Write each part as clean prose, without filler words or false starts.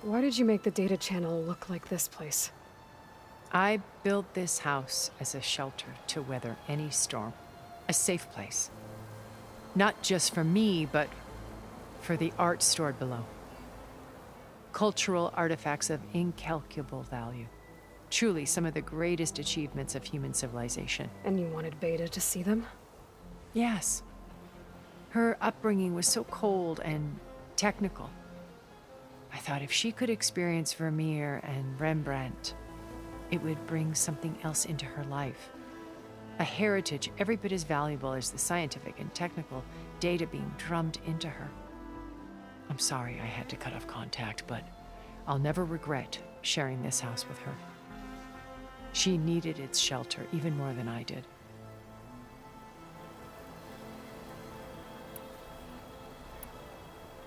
Why did you make the data channel look like this place? I built this house as a shelter to weather any storm. A safe place. Not just for me, but for the art stored below. Cultural artifacts of incalculable value. Truly some of the greatest achievements of human civilization. And you wanted Beta to see them? Yes. Her upbringing was so cold and technical. I thought if she could experience Vermeer and Rembrandt, it would bring something else into her life. A heritage every bit as valuable as the scientific and technical data being drummed into her. I'm sorry I had to cut off contact, but I'll never regret sharing this house with her. She needed its shelter even more than I did.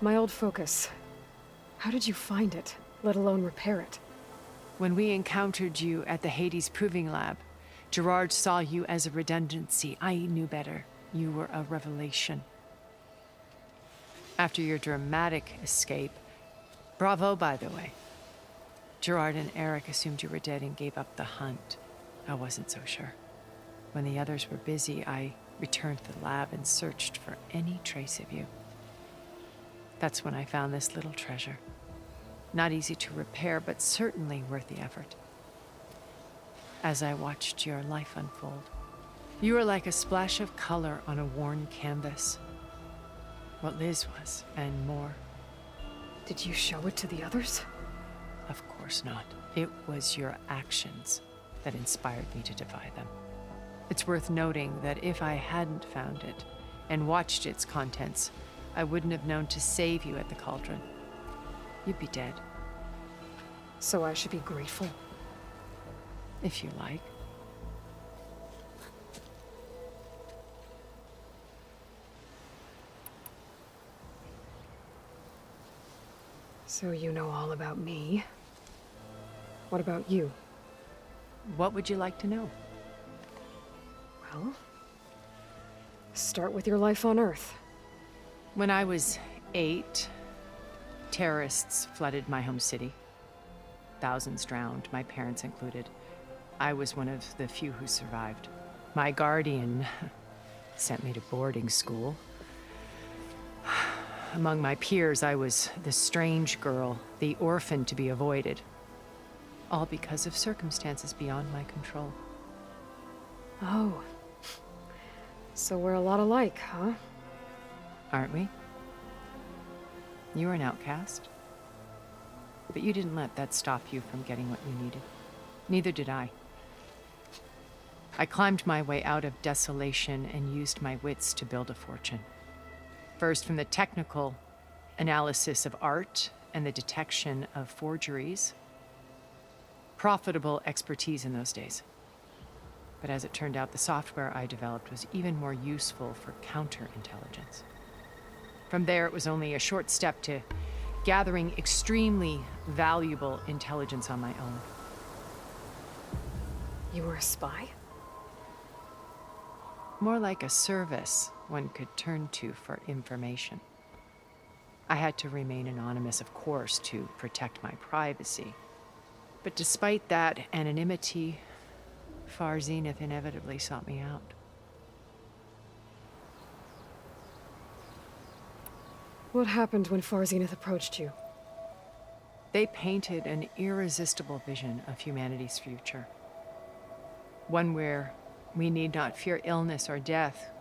My old focus. How did you find it, let alone repair it? When we encountered you at the Hades Proving Lab, Gerard saw you as a redundancy. I knew better. You were a revelation. After your dramatic escape, bravo, by the way. Gerard and Eric assumed you were dead and gave up the hunt. I wasn't so sure. When the others were busy, I returned to the lab and searched for any trace of you. That's when I found this little treasure. Not easy to repair, but certainly worth the effort. As I watched your life unfold, you were like a splash of color on a worn canvas. What Liz was, and more. Did you show it to the others? Of course not. It was your actions that inspired me to defy them. It's worth noting that if I hadn't found it and watched its contents, I wouldn't have known to save you at the cauldron. You'd be dead. So I should be grateful? If you like. So you know all about me. What about you? What would you like to know? Well, start with your life on Earth. When I was 8, terrorists flooded my home city. Thousands drowned, my parents included. I was one of the few who survived. My guardian sent me to boarding school. Among my peers, I was the strange girl, the orphan to be avoided. All because of circumstances beyond my control. Oh. So we're a lot alike, huh? Aren't we? You were an outcast. But you didn't let that stop you from getting what you needed. Neither did I. I climbed my way out of desolation and used my wits to build a fortune. First, from the technical analysis of art and the detection of forgeries. Profitable expertise in those days. But as it turned out, the software I developed was even more useful for counterintelligence. From there, it was only a short step to gathering extremely valuable intelligence on my own. You were a spy? More like a service one could turn to for information. I had to remain anonymous, of course, to protect my privacy. But despite that anonymity, Far Zenith inevitably sought me out. What happened when Far Zenith approached you? They painted an irresistible vision of humanity's future. One where we need not fear illness or death,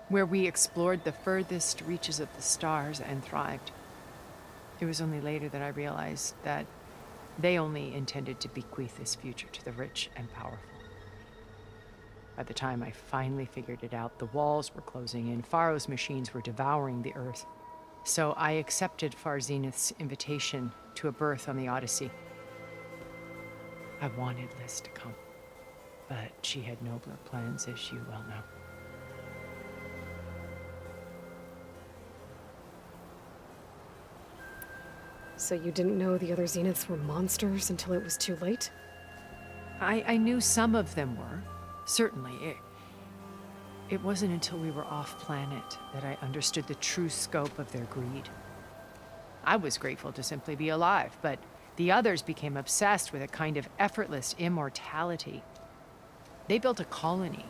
where we explored the furthest reaches of the stars and thrived. It was only later that I realized that they only intended to bequeath this future to the rich and powerful. By the time I finally figured it out, the walls were closing in, Pharaoh's machines were devouring the earth. So I accepted Far Zenith's invitation to a berth on the Odyssey. I wanted Liz to come, but she had nobler plans, as you well know. So you didn't know the other Zeniths were monsters until it was too late? I knew some of them were, certainly. It wasn't until we were off-planet that I understood the true scope of their greed. I was grateful to simply be alive, but The others became obsessed with a kind of effortless immortality. They built a colony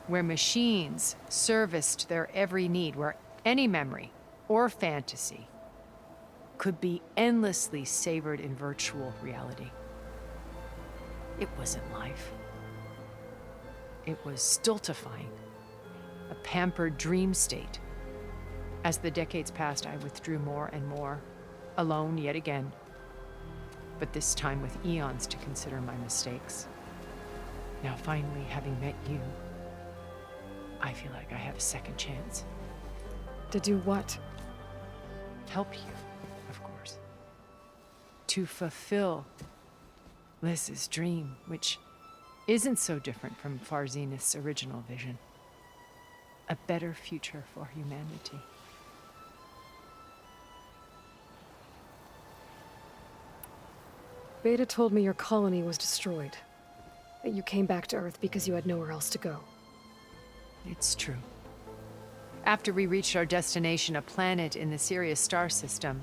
where machines serviced their every need, where any memory or fantasy could be endlessly savored in virtual reality. It wasn't life. It was stultifying, a pampered dream state. As the decades passed, I withdrew more and more, alone yet again, but this time with eons to consider my mistakes. Now finally, having met you, I feel like I have a second chance. To do what? Help you, of course. To fulfill Liz's dream, which isn't so different from Farzenith's original vision. A better future for humanity. Beta told me your colony was destroyed. That you came back to Earth because you had nowhere else to go. It's true. After we reached our destination, a planet in the Sirius star system,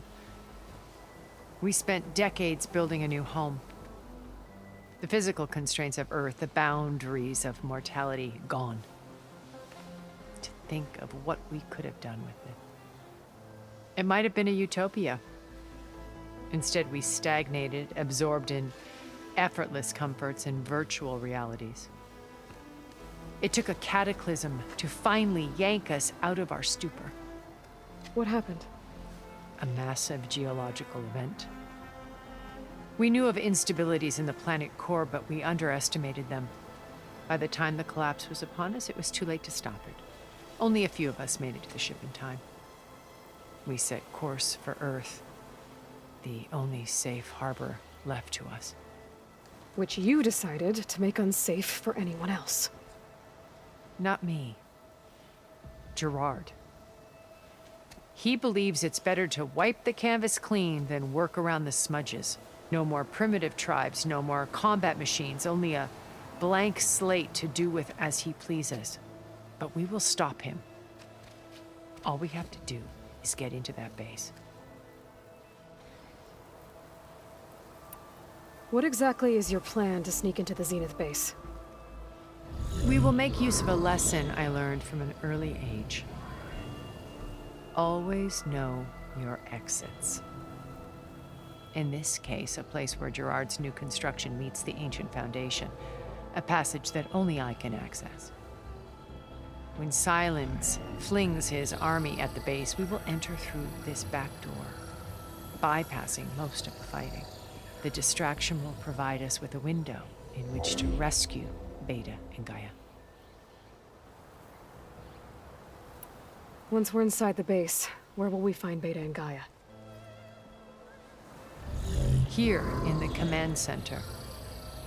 we spent decades building a new home. The physical constraints of Earth, the boundaries of mortality, gone. To think of what we could have done with it. It might have been a utopia. Instead, we stagnated, absorbed in effortless comforts and virtual realities. It took a cataclysm to finally yank us out of our stupor. What happened? A massive geological event. We knew of instabilities in the planet core, but we underestimated them. By the time the collapse was upon us, it was too late to stop it. Only a few of us made it to the ship in time. We set course for Earth, the only safe harbor left to us. Which you decided to make unsafe for anyone else. Not me. Gerard. He believes it's better to wipe the canvas clean than work around the smudges. No more primitive tribes, no more combat machines, only a blank slate to do with as he pleases. But we will stop him. All we have to do is get into that base. What exactly is your plan to sneak into the Zenith base? We will make use of a lesson I learned from an early age. Always know your exits. In this case, a place where Gerard's new construction meets the ancient foundation, a passage that only I can access. When Silence flings his army at the base, we will enter through this back door, bypassing most of the fighting. The distraction will provide us with a window in which to rescue Beta and Gaia. Once we're inside the base, where will we find Beta and Gaia? Here in the command center.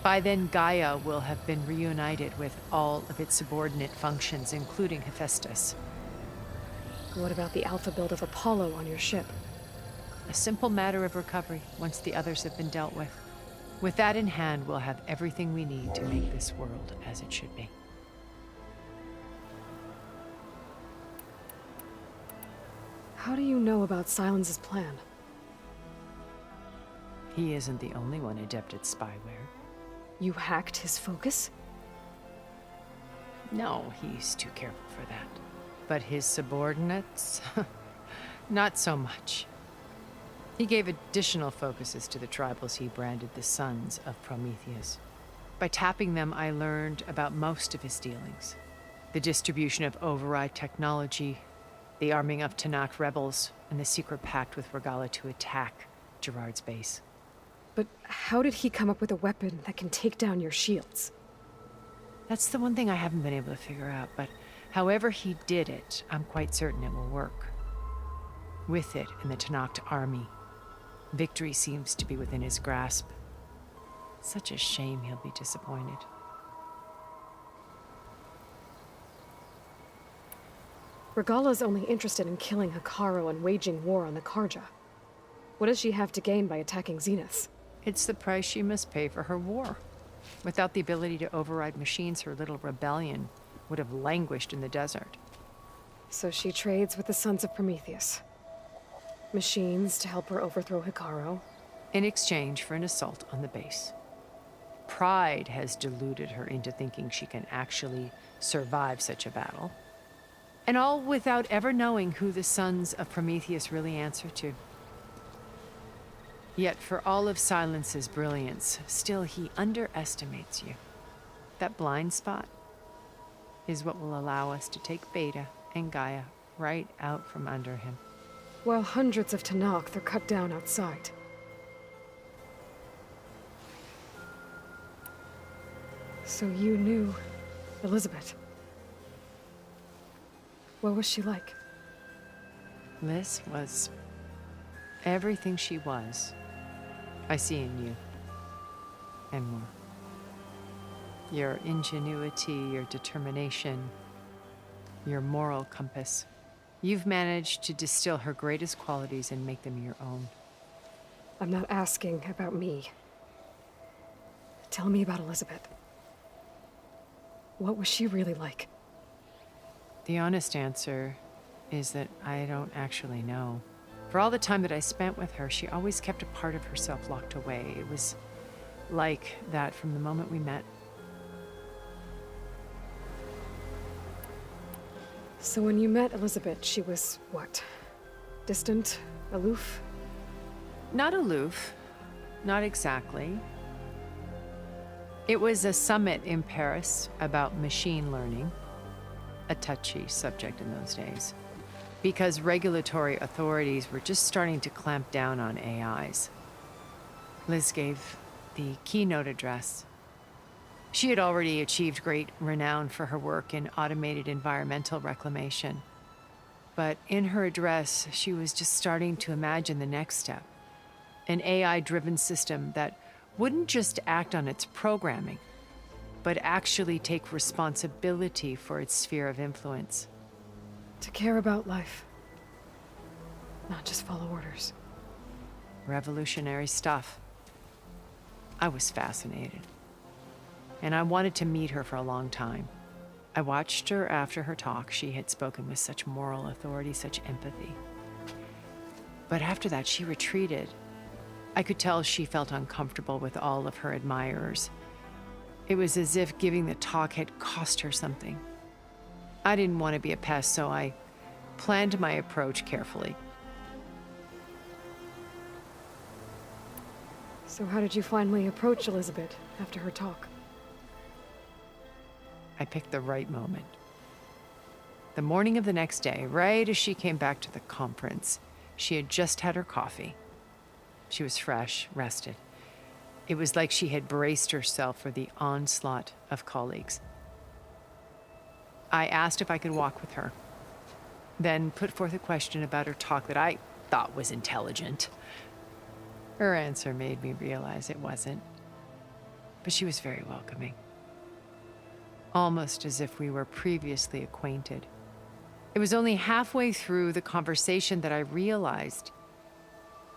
By then, Gaia will have been reunited with all of its subordinate functions, including Hephaestus. What about the alpha build of Apollo on your ship? A simple matter of recovery once the others have been dealt with. With that in hand, we'll have everything we need to make this world as it should be. How do you know about Silence's plan? He isn't the only one adept at spyware. You hacked his focus? No, he's too careful for that. But his subordinates? Not so much. He gave additional focuses to the tribals he branded the Sons of Prometheus. By tapping them, I learned about most of his dealings. The distribution of override technology, the arming of Tanakh rebels, and the secret pact with Regala to attack Gerard's base. But how did he come up with a weapon that can take down your shields? That's the one thing I haven't been able to figure out, but however he did it, I'm quite certain it will work. With it and the Tanakh army, victory seems to be within his grasp. Such a shame he'll be disappointed. Regala's only interested in killing Hikaru and waging war on the Karja. What does she have to gain by attacking Zenith? It's the price she must pay for her war. Without the ability to override machines, her little rebellion would have languished in the desert. So she trades with the Sons of Prometheus. Machines to help her overthrow Hikaru, in exchange for an assault on the base. Pride has deluded her into thinking she can actually survive such a battle. And all without ever knowing who the sons of Prometheus really answer to. Yet for all of Silence's brilliance, still he underestimates you. That blind spot is what will allow us to take Beta and Gaia right out from under him. While hundreds of Tanakh are cut down outside. So you knew Elizabeth. What was she like? Liz was everything she was. I see in you. And more. Your ingenuity, your determination, your moral compass. You've managed to distill her greatest qualities and make them your own. I'm not asking about me. Tell me about Elizabeth. What was she really like? The honest answer is that I don't actually know. For all the time that I spent with her, she always kept a part of herself locked away. It was like that from the moment we met. So when you met Elizabeth, she was what? Distant? Aloof? Not aloof. Not exactly. It was a summit in Paris about machine learning, a touchy subject in those days, because regulatory authorities were just starting to clamp down on AIs. Liz gave the keynote address. She had already achieved great renown for her work in automated environmental reclamation. But in her address, she was just starting to imagine the next step, an AI-driven system that wouldn't just act on its programming, but actually take responsibility for its sphere of influence. To care about life. Not just follow orders. Revolutionary stuff. I was fascinated. And I wanted to meet her for a long time. I watched her after her talk. She had spoken with such moral authority, such empathy. But after that, she retreated. I could tell she felt uncomfortable with all of her admirers. It was as if giving the talk had cost her something. I didn't want to be a pest, so I planned my approach carefully. So how did you finally approach Elizabeth after her talk? I picked the right moment. The morning of the next day, right as she came back to the conference, she had just had her coffee. She was fresh, rested. It was like she had braced herself for the onslaught of colleagues. I asked if I could walk with her, then put forth a question about her talk that I thought was intelligent. Her answer made me realize it wasn't, but she was very welcoming. Almost as if we were previously acquainted. It was only halfway through the conversation that I realized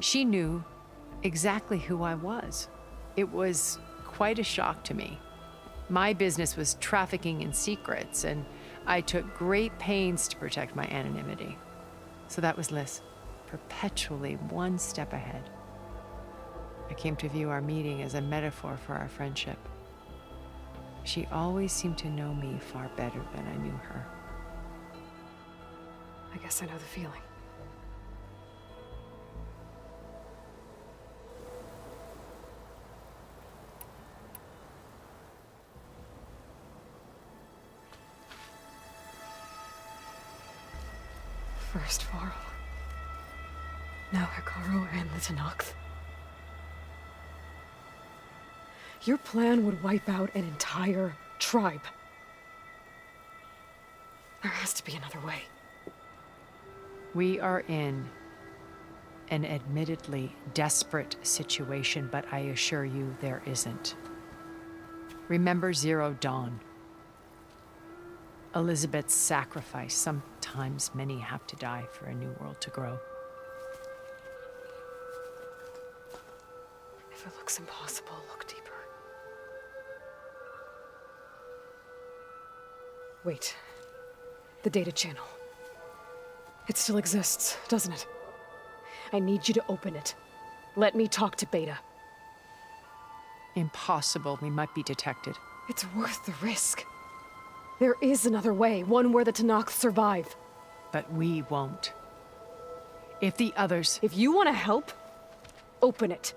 she knew exactly who I was. It was quite a shock to me. My business was trafficking in secrets, and I took great pains to protect my anonymity. So that was Liz, perpetually one step ahead. I came to view our meeting as a metaphor for our friendship. She always seemed to know me far better than I knew her. I guess I know the feeling. First Varl. Now Hikaru and the Tanakh. Your plan would wipe out an entire tribe. There has to be another way. We are in an admittedly desperate situation, but I assure you there isn't. Remember Zero Dawn. Elizabeth's sacrifice. Sometimes many have to die for a new world to grow. If it looks impossible, look deeper. Wait. The data channel. It still exists, doesn't it? I need you to open it. Let me talk to Beta. Impossible. We might be detected. It's worth the risk. There is another way, one where the Tenakth survive. But we won't. If the others... If you want to help, open it.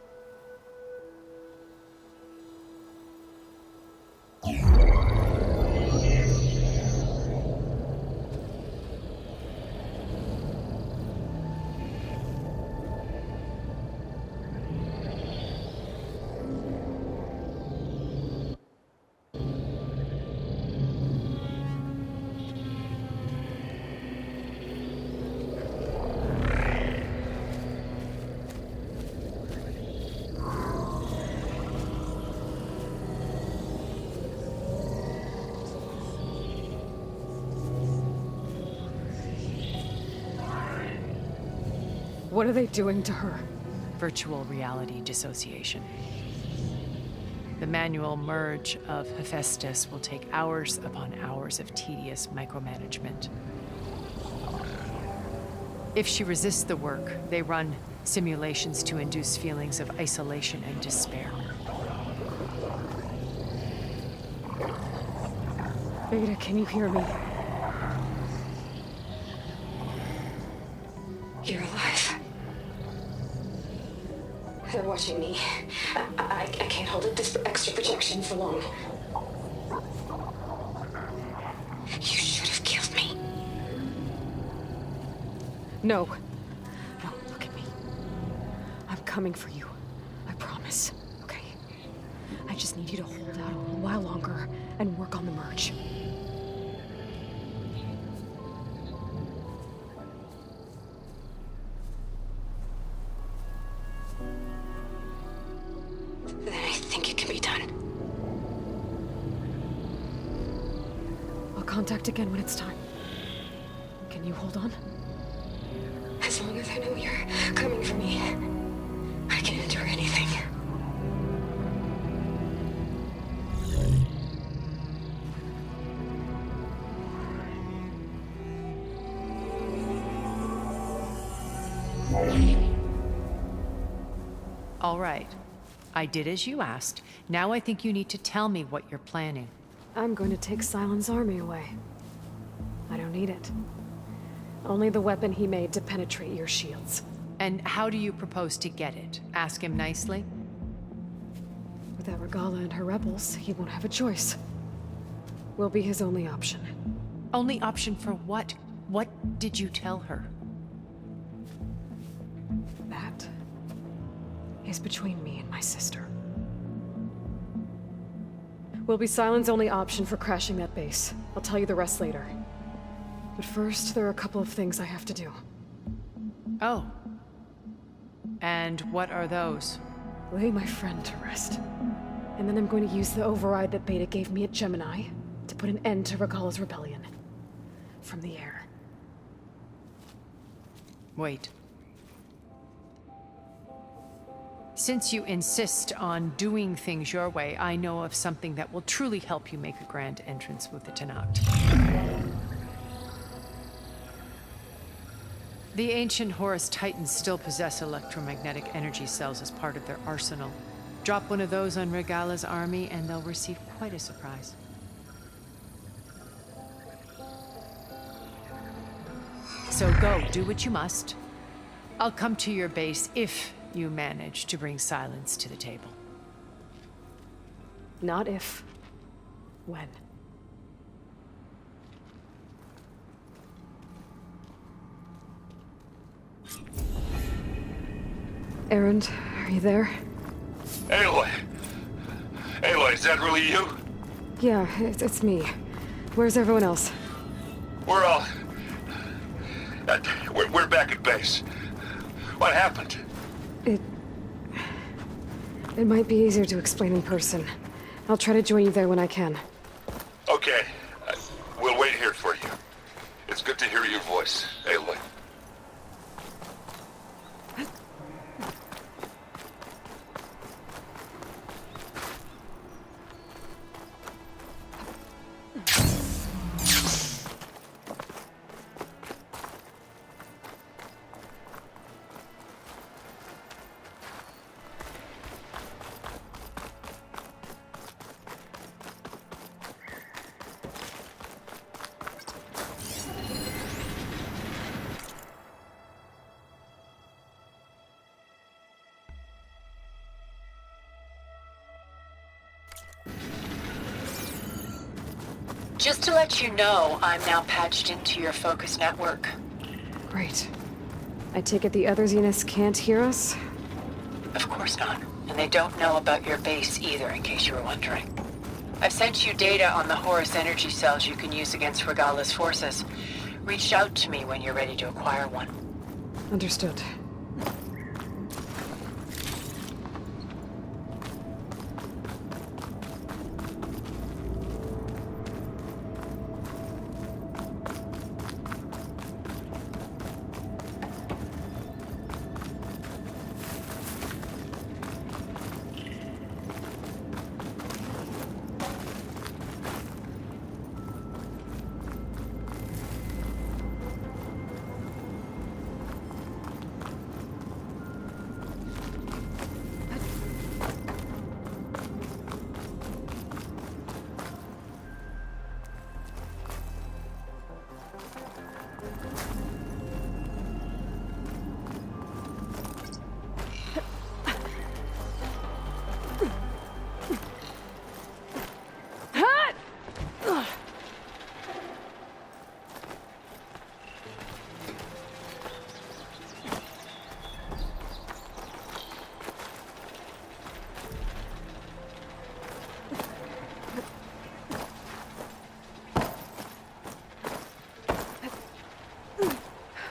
What are they doing to her? Virtual reality dissociation. The manual merge of Hephaestus will take hours upon hours of tedious micromanagement. If she resists the work, they run simulations to induce feelings of isolation and despair. Beta, can you hear me? You're alive. They're watching me. I can't hold up this extra projection for long. You should have killed me. No. No, look at me. I'm coming for you. I promise. Okay? I just need you to hold out a little while longer and work on the merge. Then I think it can be done. I'll contact again when it's time. Can you hold on? As long as I know you're coming for me, I can endure anything. All right. I did as you asked. Now I think you need to tell me what you're planning. I'm going to take Silent's army away. I don't need it. Only the weapon he made to penetrate your shields. And how do you propose to get it? Ask him nicely? Without Regala and her rebels, he won't have a choice. We'll be his only option. Only option for what? What did you tell her? That is between me and my sister. Will be Silent's only option for crashing that base. I'll tell you the rest later. But first, there are a couple of things I have to do. Oh. And what are those? Lay my friend to rest. And then I'm going to use the override that Beta gave me at Gemini to put an end to Regala's rebellion. From the air. Wait. Since you insist on doing things your way, I know of something that will truly help you make a grand entrance with the Tenakth. The ancient Horus Titans still possess electromagnetic energy cells as part of their arsenal. Drop one of those on Regala's army and they'll receive quite a surprise. So go, do what you must. I'll come to your base if you manage to bring Silence to the table. Not if. When. Erend, are you there? Aloy! Aloy, is that really you? Yeah, it's me. Where's everyone else? We're all... we're back at base. What happened? It might be easier to explain in person. I'll try to join you there when I can. Okay. We'll wait here for you. It's good to hear your voice, Aloy. Just to let you know, I'm now patched into your focus network. Great. I take it the other Zeniths can't hear us? Of course not. And they don't know about your base either, in case you were wondering. I've sent you data on the Horus energy cells you can use against Regala's forces. Reach out to me when you're ready to acquire one. Understood.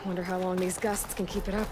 Wonder how long these gusts can keep it up.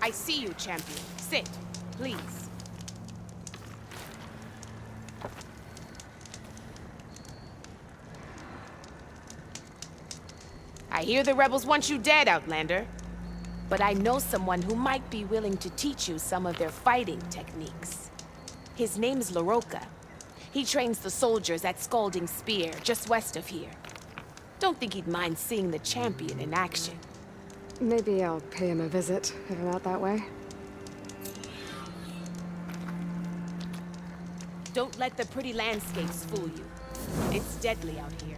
I see you, champion. Sit, please. I hear the rebels want you dead, Outlander. But I know someone who might be willing to teach you some of their fighting techniques. His name's LaRocca. He trains the soldiers at Scalding Spear, just west of here. Don't think he'd mind seeing the champion in action. Maybe I'll pay him a visit if I'm out that way. Don't let the pretty landscapes fool you. It's deadly out here.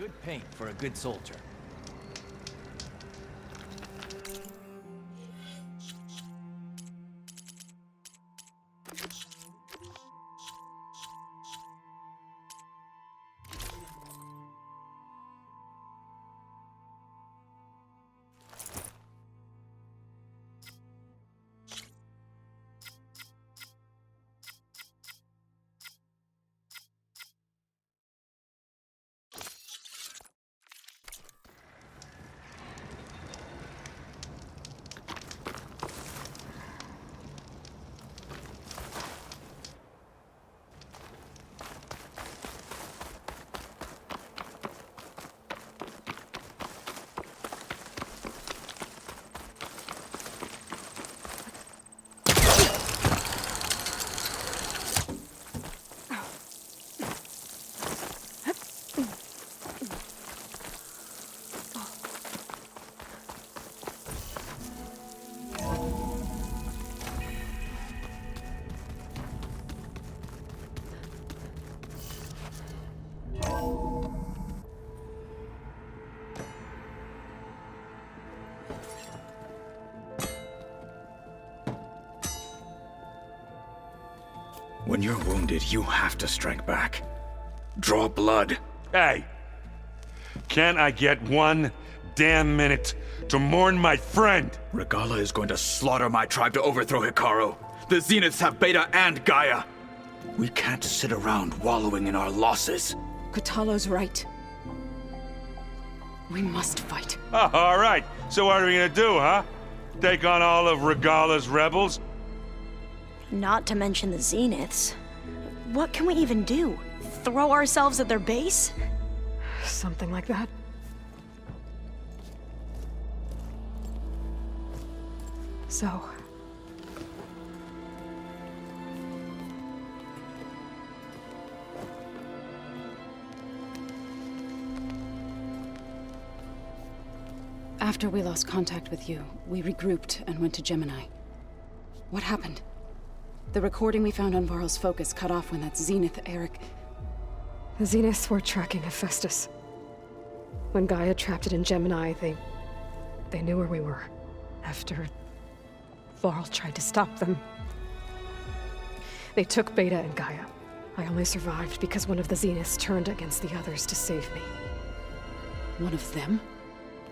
Good paint for a good soldier. When you're wounded, you have to strike back. Draw blood. Hey! Can't I get one damn minute to mourn my friend? Regala is going to slaughter my tribe to overthrow Hikaru. The Zeniths have Beta and Gaia. We can't sit around wallowing in our losses. Katalo's right. We must fight. Oh, all right. So what are we gonna do, huh? Take on all of Regala's rebels? Not to mention the Zeniths. What can we even do? Throw ourselves at their base? Something like that. So... After we lost contact with you, we regrouped and went to Gemini. What happened? The recording we found on Varl's focus cut off when that Zenith Eric... The Zeniths were tracking Hephaestus. When Gaia trapped it in Gemini, they knew where we were. After Varl tried to stop them. They took Beta and Gaia. I only survived because one of the Zeniths turned against the others to save me. One of them?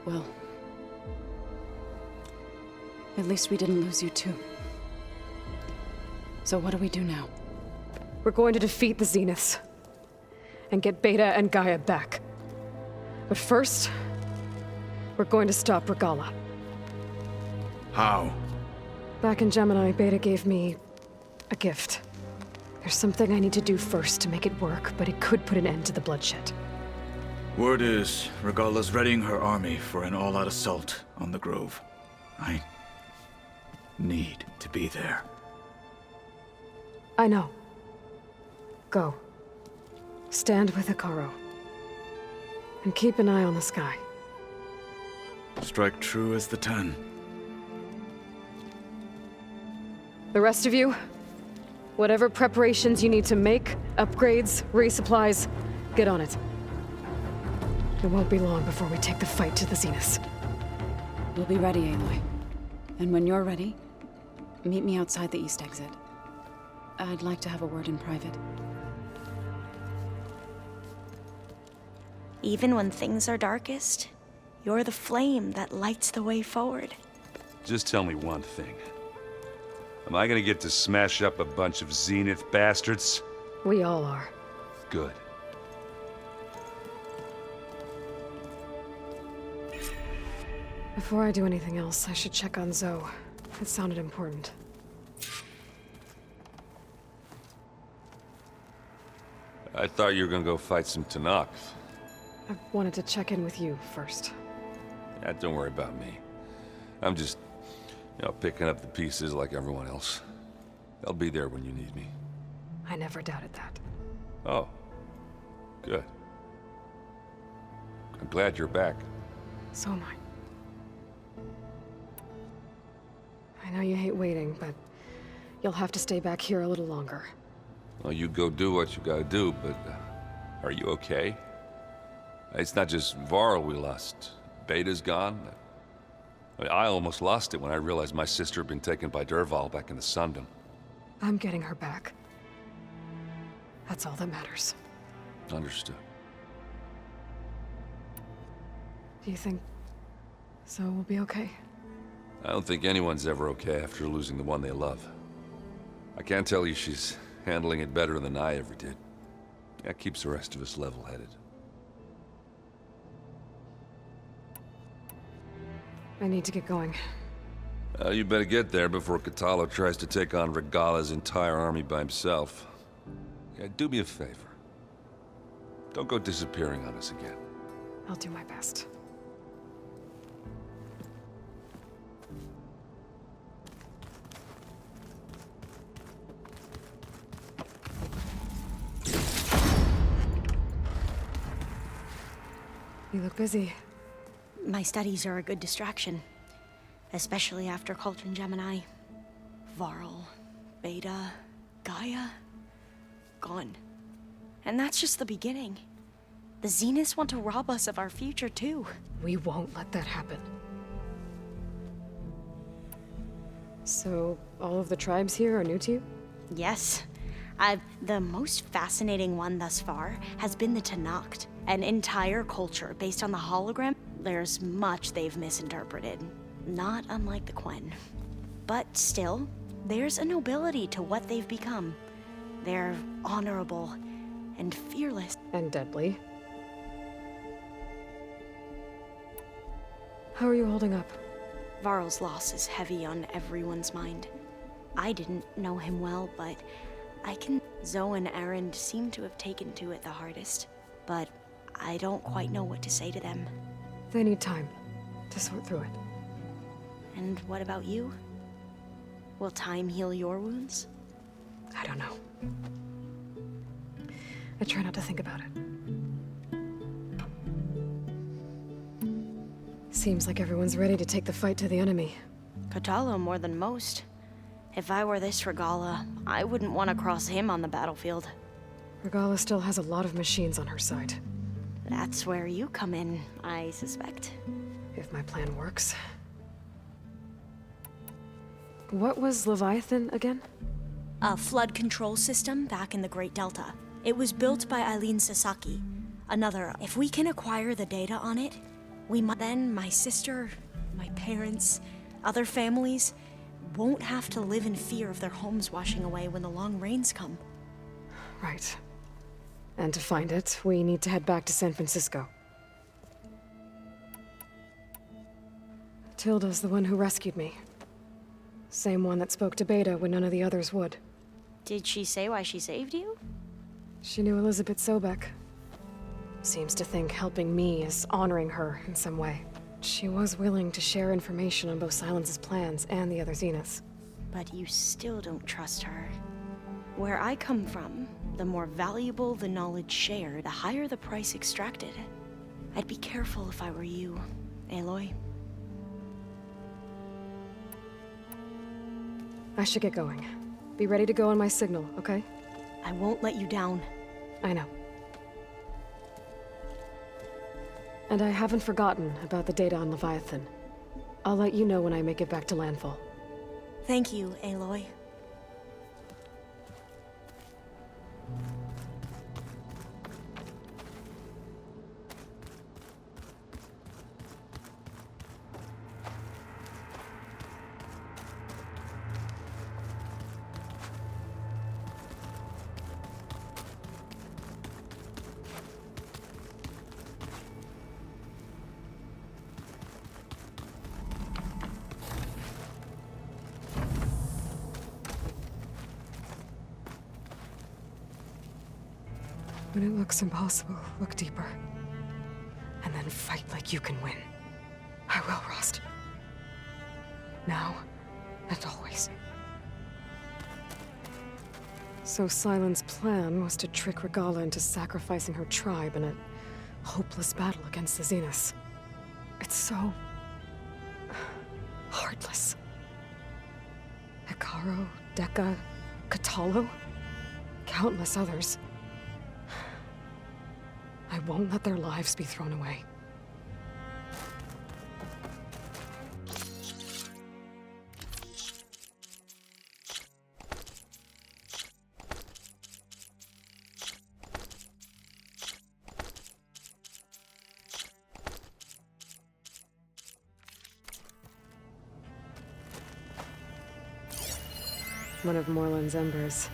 Well... at least we didn't lose you too. So what do we do now? We're going to defeat the Zeniths. And get Beta and Gaia back. But first, we're going to stop Regala. How? Back in Gemini, Beta gave me a gift. There's something I need to do first to make it work, but it could put an end to the bloodshed. Word is, Regala's readying her army for an all-out assault on the Grove. I need to be there. I know. Go. Stand with Hikaru. And keep an eye on the sky. Strike true as the 10. The rest of you, whatever preparations you need to make, upgrades, resupplies, get on it. It won't be long before we take the fight to the Zeniths. We'll be ready, Aloy. And when you're ready, meet me outside the east exit. I'd like to have a word in private. Even when things are darkest, you're the flame that lights the way forward. Just tell me one thing. Am I gonna get to smash up a bunch of Zenith bastards? We all are. Good. Before I do anything else, I should check on Zoe. It sounded important. I thought you were gonna go fight some Tanakh. I wanted to check in with you first. Yeah, don't worry about me. I'm just, picking up the pieces like everyone else. I'll be there when you need me. I never doubted that. Oh. Good. I'm glad you're back. So am I know you hate waiting, but you'll have to stay back here a little longer. Well, you go do what you gotta do, but are you okay? It's not just Varl we lost. Beta's gone. I almost lost it when I realized my sister had been taken by Dervahl back in the Sundom. I'm getting her back. That's all that matters. Understood. Do you think Zoe will be okay? I don't think anyone's ever okay after losing the one they love. I can't tell you she's handling it better than I ever did. That keeps the rest of us level-headed. I need to get going. You better get there before Katalo tries to take on Regala's entire army by himself. Yeah, do me a favor. Don't go disappearing on us again. I'll do my best. You look busy. My studies are a good distraction. Especially after Cauldron Gemini. Varl, Beta, Gaia, gone. And that's just the beginning. The Zeniths want to rob us of our future too. We won't let that happen. So, all of the tribes here are new to you? Yes. The most fascinating one thus far has been the Tanakh, an entire culture based on the hologram. There's much they've misinterpreted, not unlike the Quen. But still, there's a nobility to what they've become. They're honorable and fearless. And deadly. How are you holding up? Varl's loss is heavy on everyone's mind. I didn't know him well, but I can... Zoe and Aaron seem to have taken to it the hardest, but I don't quite know what to say to them. They need time to sort through it. And what about you? Will time heal your wounds? I don't know. I try not to think about it. Seems like everyone's ready to take the fight to the enemy. Kotallo more than most. If I were this Regala, I wouldn't want to cross him on the battlefield. Regala still has a lot of machines on her side. That's where you come in, I suspect. If my plan works. What was Leviathan again? A flood control system back in the Great Delta. It was built by Eileen Sasaki. Another, if we can acquire the data on it, we might then, my sister, my parents, other families, won't have to live in fear of their homes washing away when the long rains come. Right. And to find it, we need to head back to San Francisco. Tilda's the one who rescued me. Same one that spoke to Beta when none of the others would. Did she say why she saved you? She knew Elizabeth Sobek. Seems to think helping me is honoring her in some way. She was willing to share information on both Silence's plans and the other Zeniths. But you still don't trust her. Where I come from, the more valuable the knowledge shared, the higher the price extracted. I'd be careful if I were you, Aloy. I should get going. Be ready to go on my signal, okay? I won't let you down. I know. And I haven't forgotten about the data on Leviathan. I'll let you know when I make it back to landfall. Thank you, Aloy. When it looks impossible, look deeper. And then fight like you can win. I will, Rost. Now, and always. So Silent's plan was to trick Regala into sacrificing her tribe in a hopeless battle against the Zeniths. It's so... heartless. Hekarro, Dekka, Kotallo, countless others. I won't let their lives be thrown away. One of Morland's embers.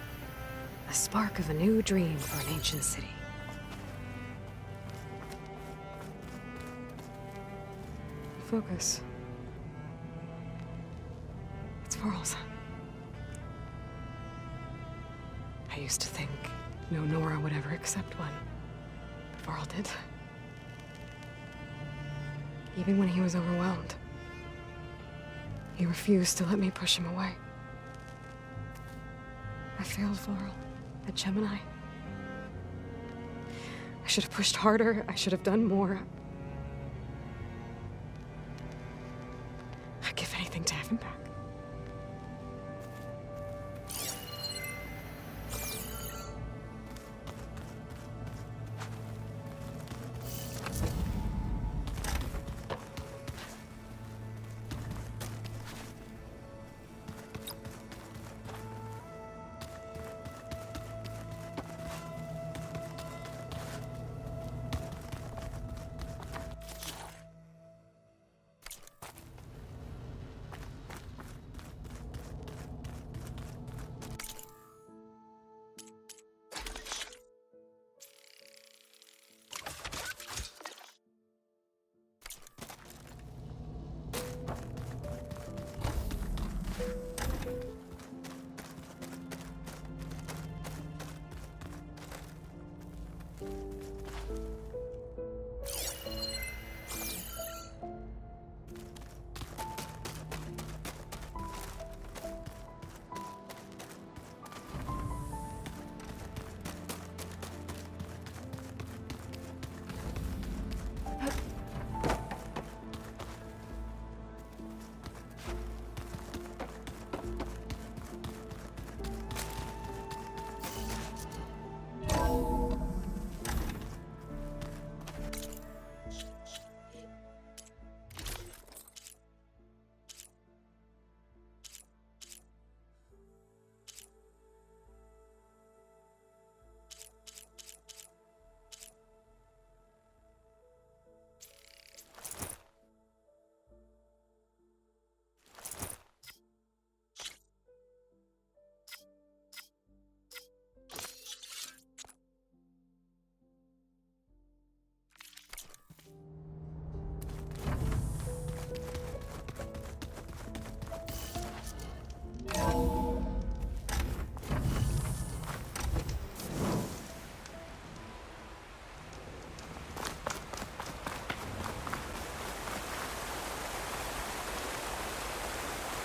A spark of a new dream for an ancient city. Focus. It's Varl's. I used to think no Nora would ever accept one, but Varl did. Even when he was overwhelmed. He refused to let me push him away. I failed Varl at Gemini. I should have pushed harder, I should have done more.